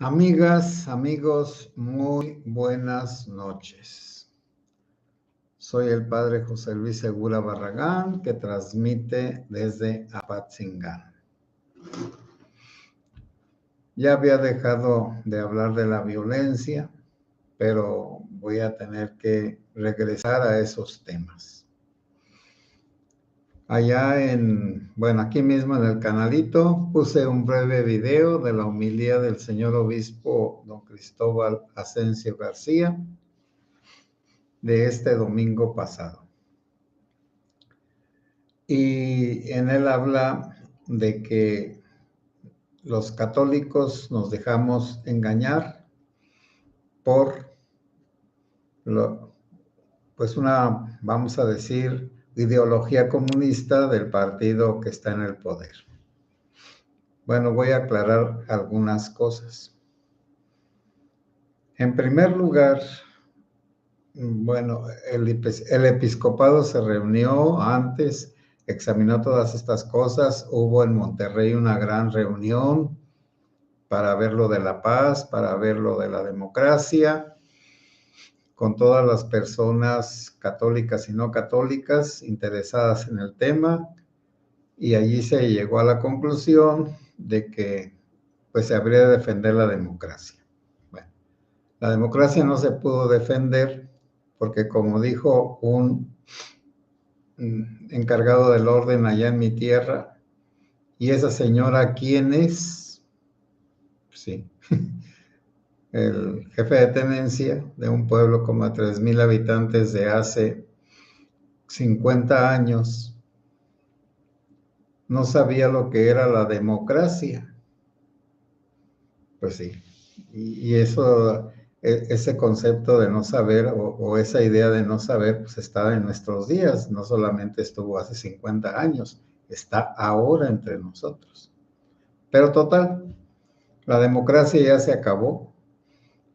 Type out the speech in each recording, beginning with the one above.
Amigas, amigos, muy buenas noches. Soy el padre José Luis Segura Barragán, que transmite desde Apatzingán. Ya había dejado de hablar de la violencia, pero voy a tener que regresar a esos temas. Aquí mismo en el canalito, puse un breve video de la homilía del señor obispo don Cristóbal Asensio García de este domingo pasado. Y en él habla de que los católicos nos dejamos engañar por vamos a decir, ideología comunista del partido que está en el poder. Bueno, voy a aclarar algunas cosas. En primer lugar, el episcopado se reunió antes, examinó todas estas cosas, hubo en Monterrey una gran reunión para ver lo de la paz, para ver lo de la democracia, con todas las personas católicas y no católicas interesadas en el tema, y allí se llegó a la conclusión de que pues se habría de defender la democracia. Bueno, la democracia no se pudo defender porque, como dijo un encargado del orden allá en mi tierra, ¿y esa señora quién es? Sí, el jefe de tenencia de un pueblo como 3,000 habitantes de hace 50 años, no sabía lo que era la democracia. Pues sí, y eso, ese concepto de no saber o esa idea de no saber, pues está en nuestros días, no solamente estuvo hace 50 años, está ahora entre nosotros. Pero total, la democracia ya se acabó.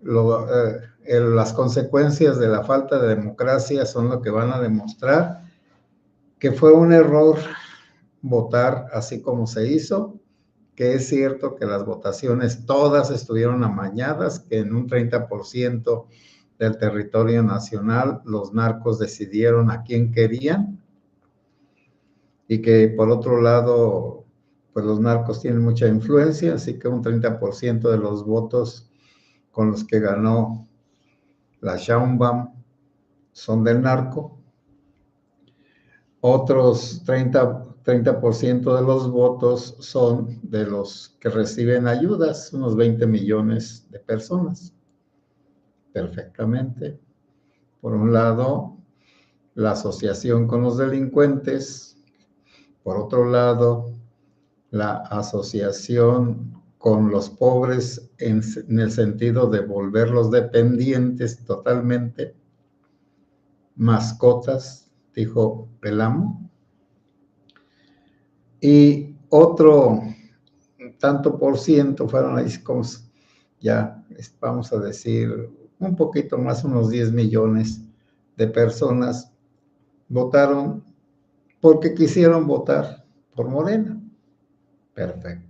Las consecuencias de la falta de democracia son lo que van a demostrar que fue un error votar así como se hizo, que es cierto que las votaciones todas estuvieron amañadas, que en un 30% del territorio nacional los narcos decidieron a quién querían, y que por otro lado, pues los narcos tienen mucha influencia, así que un 30% de los votos con los que ganó la Sheinbaum son del narco. Otros 30% de los votos son de los que reciben ayudas, unos 20 millones de personas. Perfectamente. Por un lado, la asociación con los delincuentes. Por otro lado, la asociación con los pobres en el sentido de volverlos dependientes totalmente, mascotas, dijo Pelamo. Y otro tanto por ciento fueron ahí, como ya vamos a decir, un poquito más, unos 10 millones de personas votaron porque quisieron votar por Morena. Perfecto.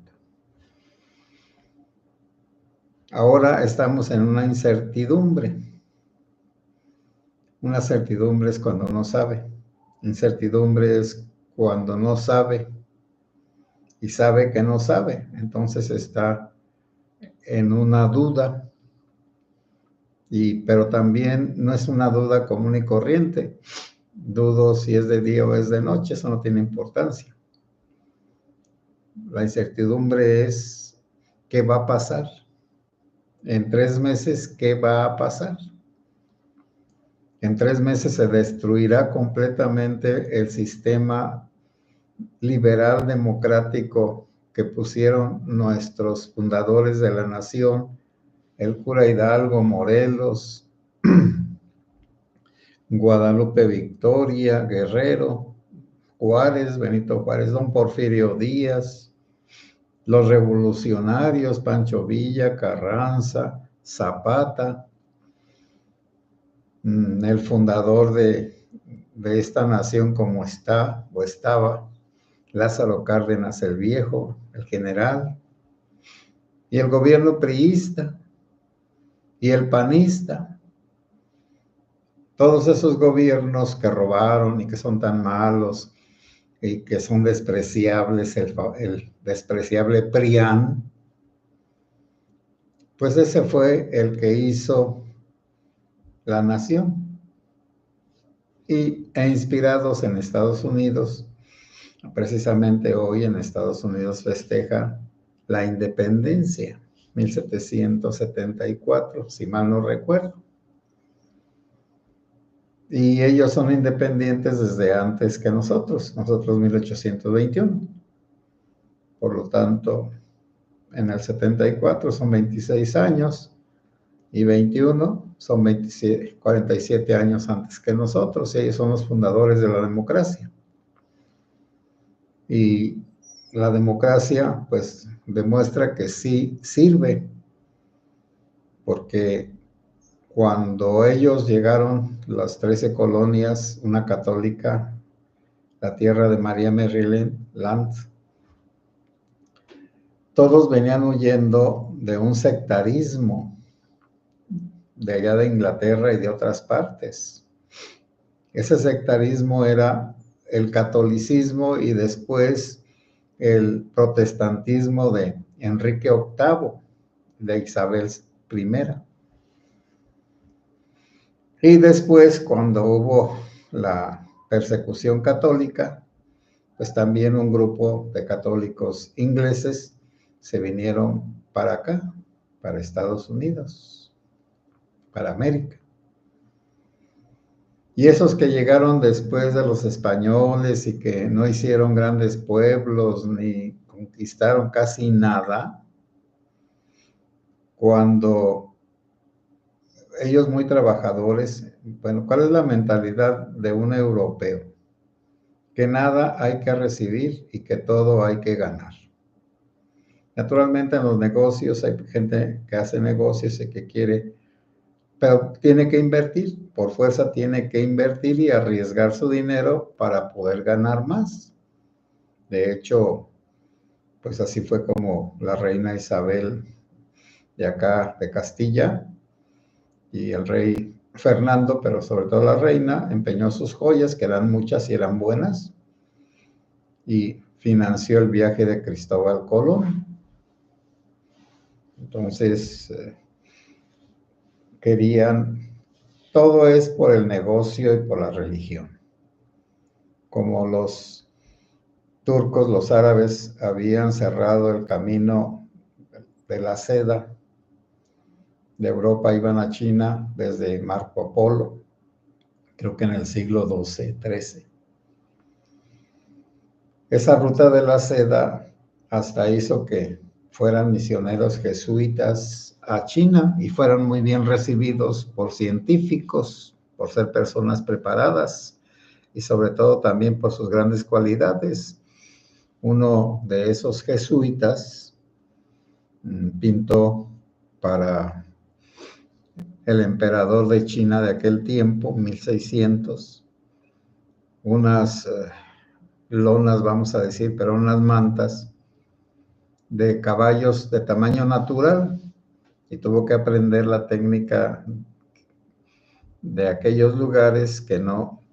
Ahora estamos en una incertidumbre. Una certidumbre es cuando no sabe. Incertidumbre es cuando no sabe y sabe que no sabe. Entonces está en una duda, pero también no es una duda común y corriente. Dudo si es de día o es de noche, eso no tiene importancia. La incertidumbre es qué va a pasar. En 3 meses, ¿qué va a pasar? En 3 meses se destruirá completamente el sistema liberal democrático que pusieron nuestros fundadores de la nación, el cura Hidalgo, Morelos, Guadalupe Victoria, Guerrero, Juárez, Benito Juárez, don Porfirio Díaz, los revolucionarios, Pancho Villa, Carranza, Zapata, el fundador de esta nación como está o estaba, Lázaro Cárdenas el Viejo, el general. y el gobierno priista y el panista. Todos esos gobiernos que robaron y que son tan malos y que son despreciables, el despreciable PRIAN, pues ese fue el que hizo la nación. E inspirados en Estados Unidos, precisamente hoy en Estados Unidos festeja la independencia, 1774, si mal no recuerdo. Y ellos son independientes desde antes que nosotros 1821. Por lo tanto, en el 74 son 26 años y 21 son 47 años antes que nosotros, y ellos son los fundadores de la democracia. Y la democracia, pues, demuestra que sí sirve, porque cuando ellos llegaron, las 13 colonias, una católica, la tierra de María Maryland, todos venían huyendo de un sectarismo de allá de Inglaterra y de otras partes. Ese sectarismo era el catolicismo y después el protestantismo de Enrique VIII, de Isabel I. Y después, cuando hubo la persecución católica, pues también un grupo de católicos ingleses se vinieron para acá, para Estados Unidos, para América. Y esos que llegaron después de los españoles y que no hicieron grandes pueblos ni conquistaron casi nada, cuando ellos muy trabajadores, bueno, ¿cuál es la mentalidad de un europeo? Que nada hay que recibir y que todo hay que ganar. Naturalmente en los negocios hay gente que hace negocios y que quiere, pero tiene que invertir, por fuerza tiene que invertir y arriesgar su dinero para poder ganar más. De hecho, pues así fue como la reina Isabel de acá, de Castilla, y el rey Fernando, pero sobre todo la reina, empeñó sus joyas, que eran muchas y eran buenas, y financió el viaje de Cristóbal Colón. Entonces, querían, todo es por el negocio y por la religión. Como los turcos, los árabes, habían cerrado el camino de la seda, de Europa iban a China desde Marco Polo, creo que en el siglo XII, XIII. Esa ruta de la seda hasta hizo que fueran misioneros jesuitas a China y fueran muy bien recibidos por científicos, por ser personas preparadas y sobre todo también por sus grandes cualidades. Uno de esos jesuitas pintó para el emperador de China de aquel tiempo, 1600, unas lonas, vamos a decir, pero unas mantas de caballos de tamaño natural, y tuvo que aprender la técnica de aquellos lugares que no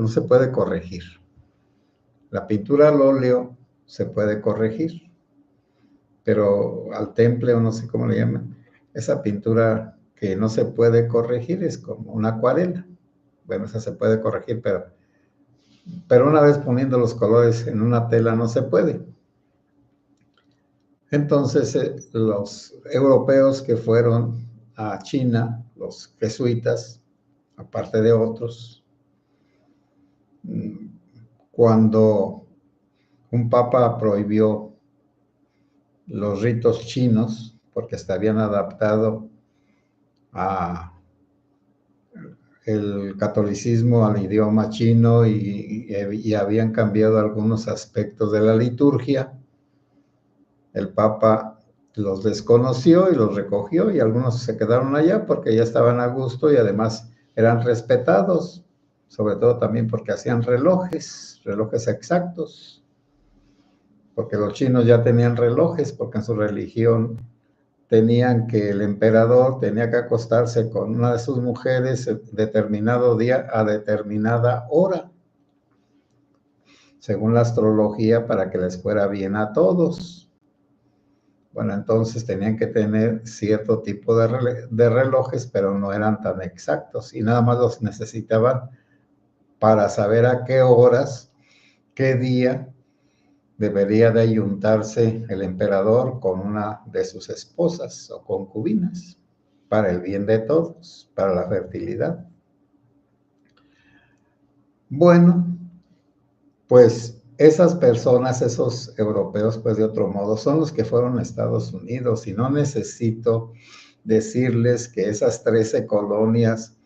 se puede corregir. La pintura al óleo se puede corregir, pero al temple, o no sé cómo le llaman, esa pintura que no se puede corregir es como una acuarela. Bueno, esa se puede corregir, pero una vez poniendo los colores en una tela no se puede. Entonces, los europeos que fueron a China, los jesuitas, aparte de otros, cuando un papa prohibió los ritos chinos, porque se habían adaptado el catolicismo al idioma chino y habían cambiado algunos aspectos de la liturgia, el Papa los desconoció y los recogió, y algunos se quedaron allá porque ya estaban a gusto y además eran respetados, sobre todo también porque hacían relojes exactos. porque los chinos ya tenían relojes, porque en su religión tenían que el emperador tenía que acostarse con una de sus mujeres determinado día a determinada hora, según la astrología, para que les fuera bien a todos. Bueno, entonces tenían que tener cierto tipo de relojes, pero no eran tan exactos y nada más los necesitaban para saber a qué horas, qué día debería de ayuntarse el emperador con una de sus esposas o concubinas, para el bien de todos, para la fertilidad. Bueno, pues esas personas, esos europeos, pues de otro modo, son los que fueron a Estados Unidos y no necesito decirles que esas 13 colonias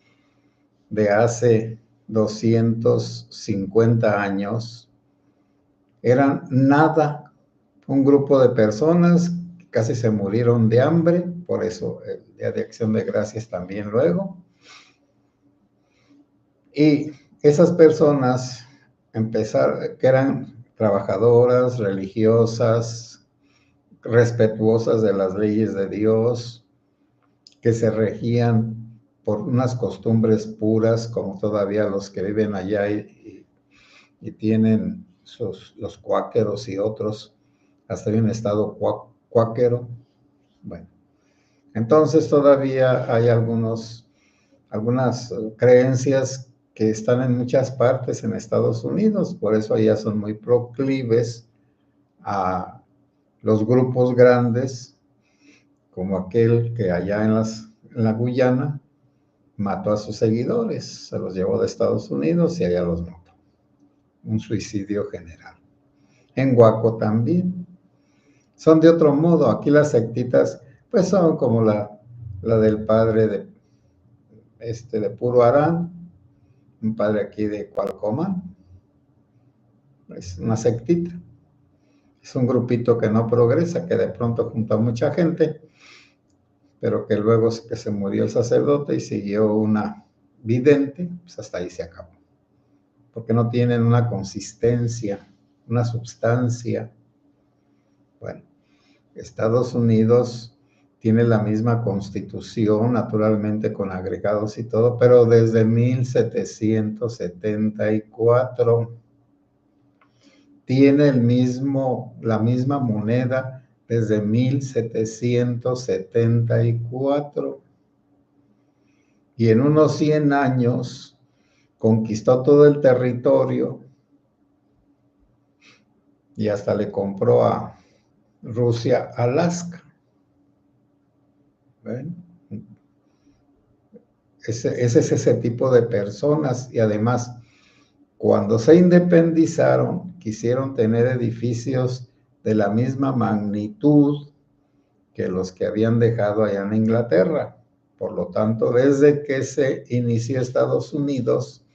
de hace 250 años eran nada, un grupo de personas que casi se murieron de hambre, por eso el Día de Acción de Gracias también luego. Y esas personas empezaron, que eran trabajadoras, religiosas, respetuosas de las leyes de Dios, que se regían por unas costumbres puras, como todavía los que viven allá y tienen los cuáqueros y otros, hasta hay un estado cuáquero. Bueno, entonces todavía hay algunas creencias que están en muchas partes en Estados Unidos, por eso allá son muy proclives a los grupos grandes, como aquel que allá en la Guyana mató a sus seguidores, se los llevó de Estados Unidos y allá los mató. Un suicidio general. En Guaco también. Son de otro modo. Aquí las sectitas, pues son como la del padre de Puro Arán, un padre aquí de Cualcomán. Es una sectita. Es un grupito que no progresa, que de pronto junta a mucha gente, pero que luego que se murió el sacerdote y siguió una vidente, pues hasta ahí se acabó. Porque no tienen una consistencia, una substancia. Bueno, Estados Unidos tiene la misma constitución, naturalmente con agregados y todo, pero desde 1774 tiene la misma moneda desde 1774 y en unos 100 años conquistó todo el territorio y hasta le compró a Rusia Alaska. ¿Ven? Ese es ese tipo de personas y además cuando se independizaron quisieron tener edificios de la misma magnitud que los que habían dejado allá en Inglaterra. Por lo tanto, desde que se inició Estados Unidos,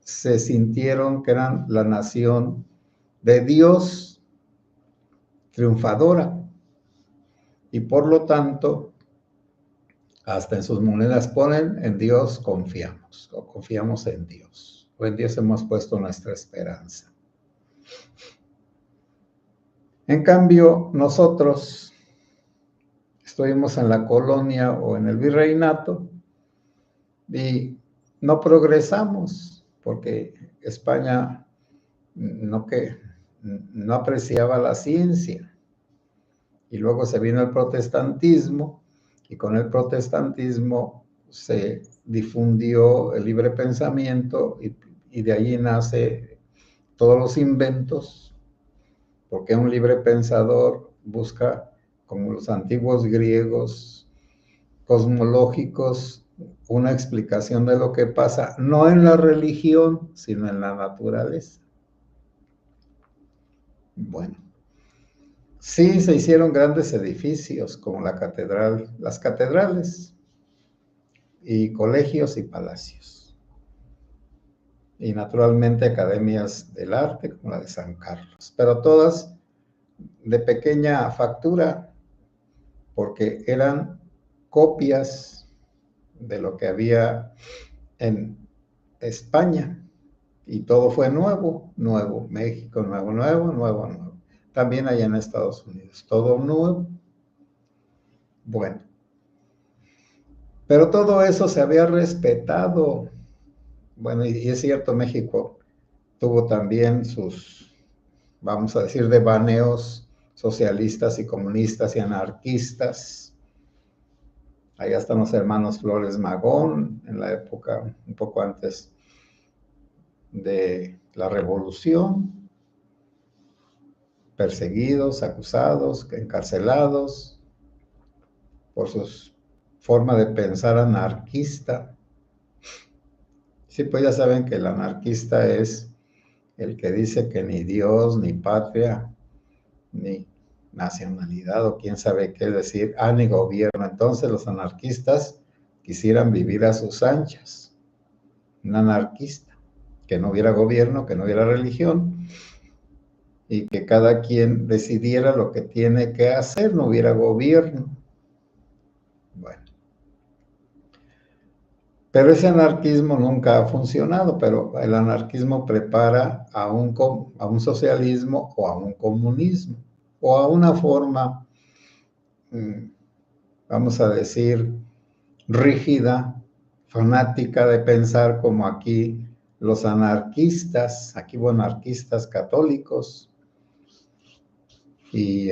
se sintieron que eran la nación de Dios triunfadora y por lo tanto hasta en sus monedas ponen en Dios confiamos o confiamos en Dios o en Dios hemos puesto nuestra esperanza. En cambio, nosotros estuvimos en la colonia o en el virreinato y no progresamos porque España no apreciaba la ciencia. Y luego se vino el protestantismo y con el protestantismo se difundió el libre pensamiento y de allí nace todos los inventos, porque un libre pensador busca, como los antiguos griegos cosmológicos, una explicación de lo que pasa, no en la religión, sino en la naturaleza. Bueno, sí se hicieron grandes edificios como las catedrales y colegios y palacios. Y naturalmente academias del arte como la de San Carlos, pero todas de pequeña factura porque eran copias de lo que había en España y todo fue nuevo, México nuevo. también allá en Estados Unidos. Todo nuevo. Bueno, pero todo eso se había respetado. Bueno, y es cierto, México tuvo también sus, vamos a decir, devaneos socialistas y comunistas y anarquistas. Allá están los hermanos Flores Magón, en la época un poco antes de la Revolución, perseguidos, acusados, encarcelados por su forma de pensar anarquista. Sí, pues ya saben que el anarquista es el que dice que ni Dios, ni patria, ni nacionalidad o quién sabe qué decir, ni gobierno. Entonces los anarquistas quisieran vivir a sus anchas. Un anarquista, que no hubiera gobierno, que no hubiera religión y que cada quien decidiera lo que tiene que hacer, no hubiera gobierno. Bueno. Pero ese anarquismo nunca ha funcionado, pero el anarquismo prepara a un socialismo o a un comunismo o a una forma, vamos a decir, rígida, fanática de pensar como aquí los anarquistas, aquí hubo anarquistas católicos, y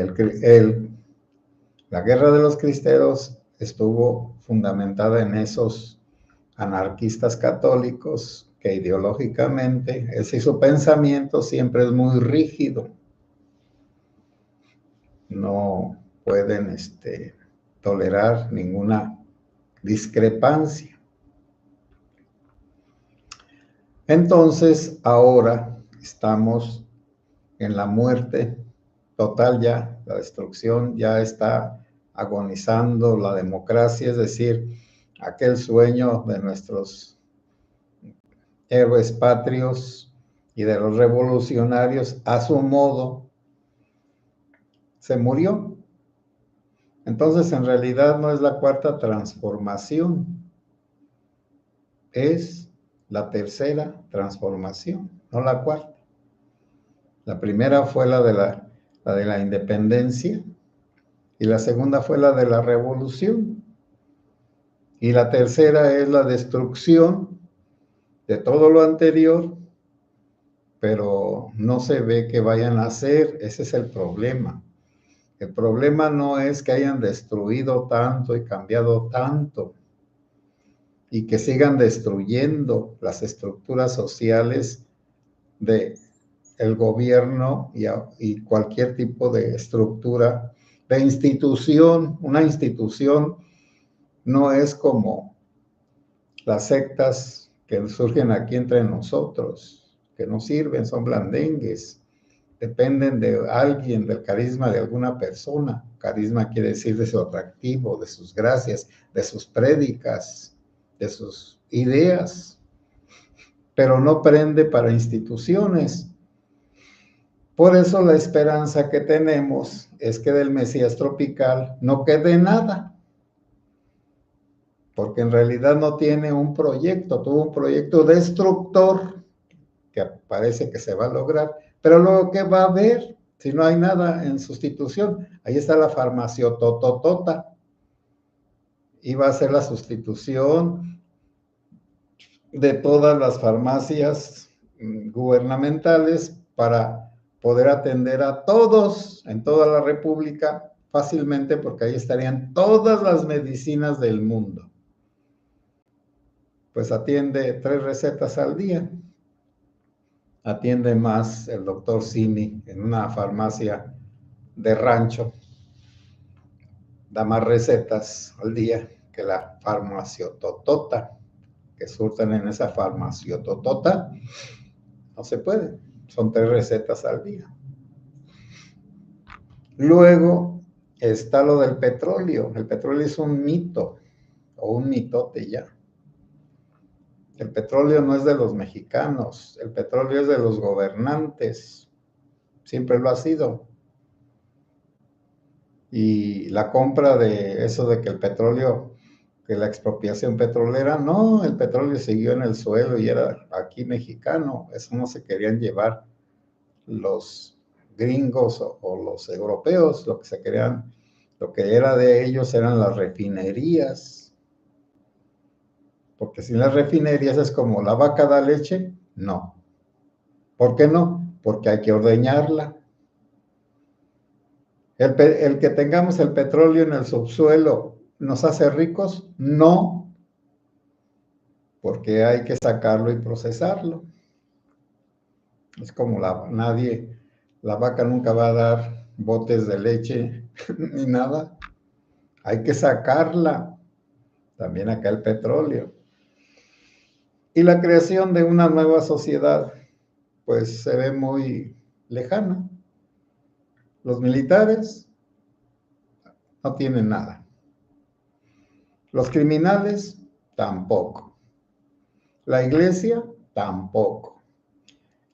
la guerra de los cristeros estuvo fundamentada en esos anarquistas católicos que ideológicamente, su pensamiento siempre es muy rígido. No pueden tolerar ninguna discrepancia. Entonces, ahora estamos en la muerte total ya, la destrucción ya está agonizando la democracia, es decir, aquel sueño de nuestros héroes patrios y de los revolucionarios a su modo se murió. Entonces, en realidad no es la cuarta transformación, es la tercera transformación, no la cuarta. La primera fue la de la independencia y la segunda fue la de la revolución. Y la tercera es la destrucción de todo lo anterior, pero no se ve que vayan a hacer, ese es el problema. El problema no es que hayan destruido tanto y cambiado tanto y que sigan destruyendo las estructuras sociales del gobierno y cualquier tipo de estructura, de institución. Una institución no es como las sectas que surgen aquí entre nosotros, que no sirven, son blandengues, dependen de alguien, del carisma de alguna persona. Carisma quiere decir de su atractivo, de sus gracias, de sus prédicas, de sus ideas, pero no prende para instituciones. Por eso la esperanza que tenemos es que del Mesías tropical no quede nada, porque en realidad no tiene un proyecto, tuvo un proyecto destructor que parece que se va a lograr, pero luego ¿qué va a haber si no hay nada en sustitución? Ahí está la farmaciotototota, iba a ser la sustitución de todas las farmacias gubernamentales para poder atender a todos en toda la República fácilmente, porque ahí estarían todas las medicinas del mundo. Pues atiende 3 recetas al día. Atiende más el doctor Simi en una farmacia de rancho. Da más recetas al día que la farmaciototota que surten en esa farmaciototota. No se puede. Son 3 recetas al día. Luego está lo del petróleo. El petróleo es un mito o un mitote ya. El petróleo no es de los mexicanos, el petróleo es de los gobernantes, siempre lo ha sido. Y la compra de eso de que el petróleo, que la expropiación petrolera, no, el petróleo siguió en el suelo y era aquí mexicano, eso no se querían llevar los gringos o los europeos, lo que se querían, lo que era de ellos eran las refinerías, porque sin las refinerías es como la vaca da leche, no. ¿Por qué no? Porque hay que ordeñarla. El que tengamos el petróleo en el subsuelo, ¿nos hace ricos? No, porque hay que sacarlo y procesarlo. Es como la vaca nunca va a dar botes de leche ni nada. Hay que sacarla. También acá el petróleo. Y la creación de una nueva sociedad, pues se ve muy lejana. Los militares no tienen nada. Los criminales tampoco. La iglesia tampoco.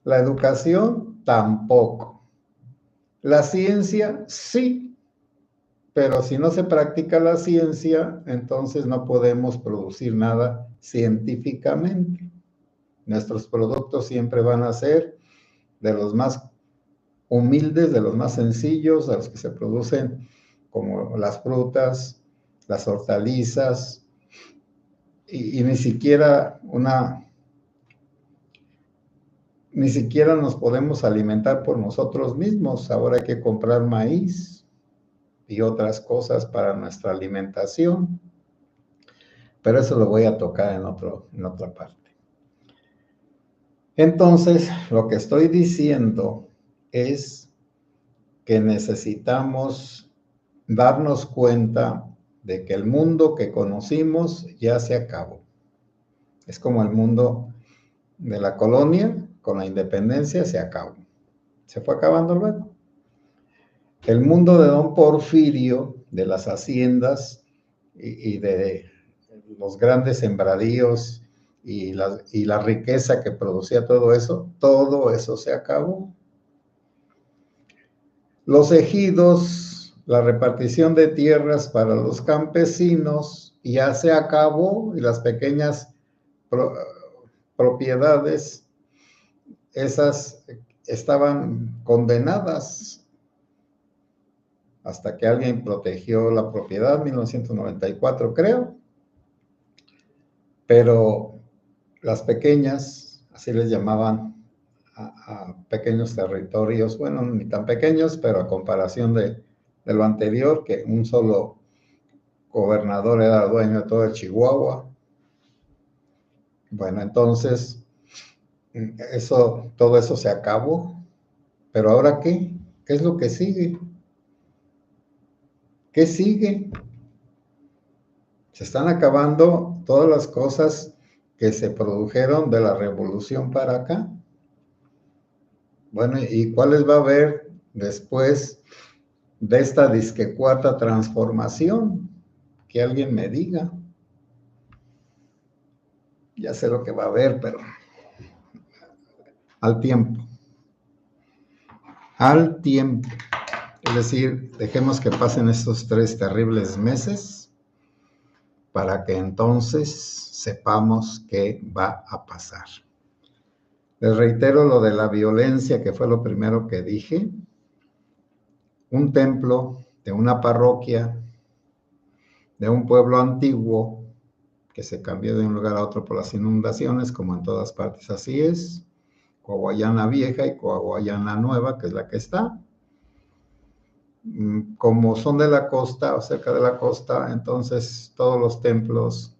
La educación tampoco. La ciencia sí, pero si no se practica la ciencia, entonces no podemos producir nada científicamente. Nuestros productos siempre van a ser de los más humildes, de los más sencillos, de los que se producen como las frutas, las hortalizas, y ni siquiera nos podemos alimentar por nosotros mismos. Ahora hay que comprar maíz y otras cosas para nuestra alimentación. Pero eso lo voy a tocar en otra parte. Entonces, lo que estoy diciendo es que necesitamos darnos cuenta de que el mundo que conocimos ya se acabó. Es como el mundo de la colonia, con la independencia se acabó. Se fue acabando luego. El mundo de don Porfirio, de las haciendas y de los grandes sembradíos y la riqueza que producía todo eso se acabó. Los ejidos, la repartición de tierras para los campesinos ya se acabó, y las pequeñas propiedades, esas estaban condenadas hasta que alguien protegió la propiedad, en 1994 creo, pero las pequeñas, así les llamaban a pequeños territorios, bueno, ni tan pequeños, pero a comparación de lo anterior, que un solo gobernador era dueño de todo Chihuahua. Bueno, entonces, todo eso se acabó, pero ¿ahora qué? ¿Qué es lo que sigue? ¿Qué sigue? Se están acabando todas las cosas que se produjeron de la revolución para acá. Bueno, ¿y cuáles va a haber después de esta disque cuarta transformación? Que alguien me diga. Ya sé lo que va a haber, pero al tiempo. Al tiempo. Es decir, dejemos que pasen estos 3 terribles meses para que entonces sepamos qué va a pasar. Les reitero lo de la violencia, que fue lo primero que dije. Un templo de una parroquia, de un pueblo antiguo, que se cambió de un lugar a otro por las inundaciones, como en todas partes así es. Coahuayana Vieja y Coahuayana Nueva, que es la que está. Como son de la costa o cerca de la costa, entonces todos los templos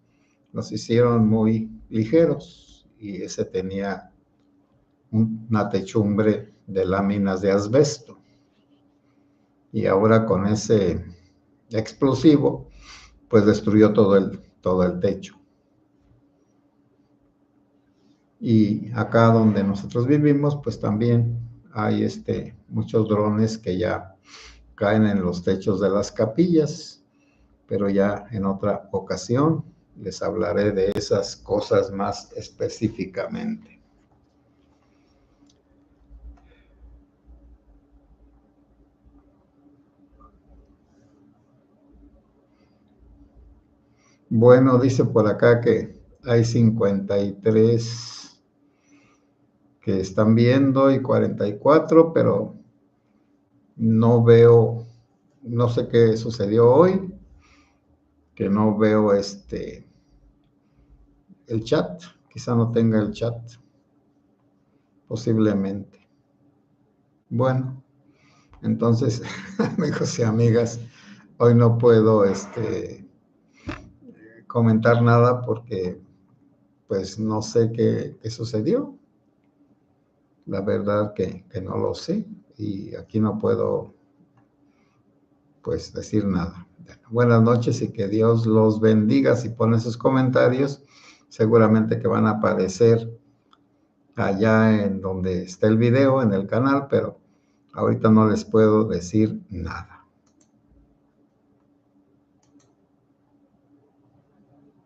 los hicieron muy ligeros, y ese tenía una techumbre de láminas de asbesto. Y ahora con ese explosivo, pues destruyó todo el techo. Y acá donde nosotros vivimos, pues también hay muchos drones que ya caen en los techos de las capillas, pero ya en otra ocasión les hablaré de esas cosas más específicamente. Bueno, dice por acá que hay 53 que están viendo y 44, pero no veo, no sé qué sucedió hoy, que no veo el chat, quizá no tenga el chat, posiblemente. Bueno, entonces, amigos y amigas, hoy no puedo comentar nada porque pues no sé qué sucedió. La verdad que no lo sé y aquí no puedo pues decir nada. Buenas noches y que Dios los bendiga. Si ponen sus comentarios, seguramente que van a aparecer allá en donde está el video, en el canal, pero ahorita no les puedo decir nada.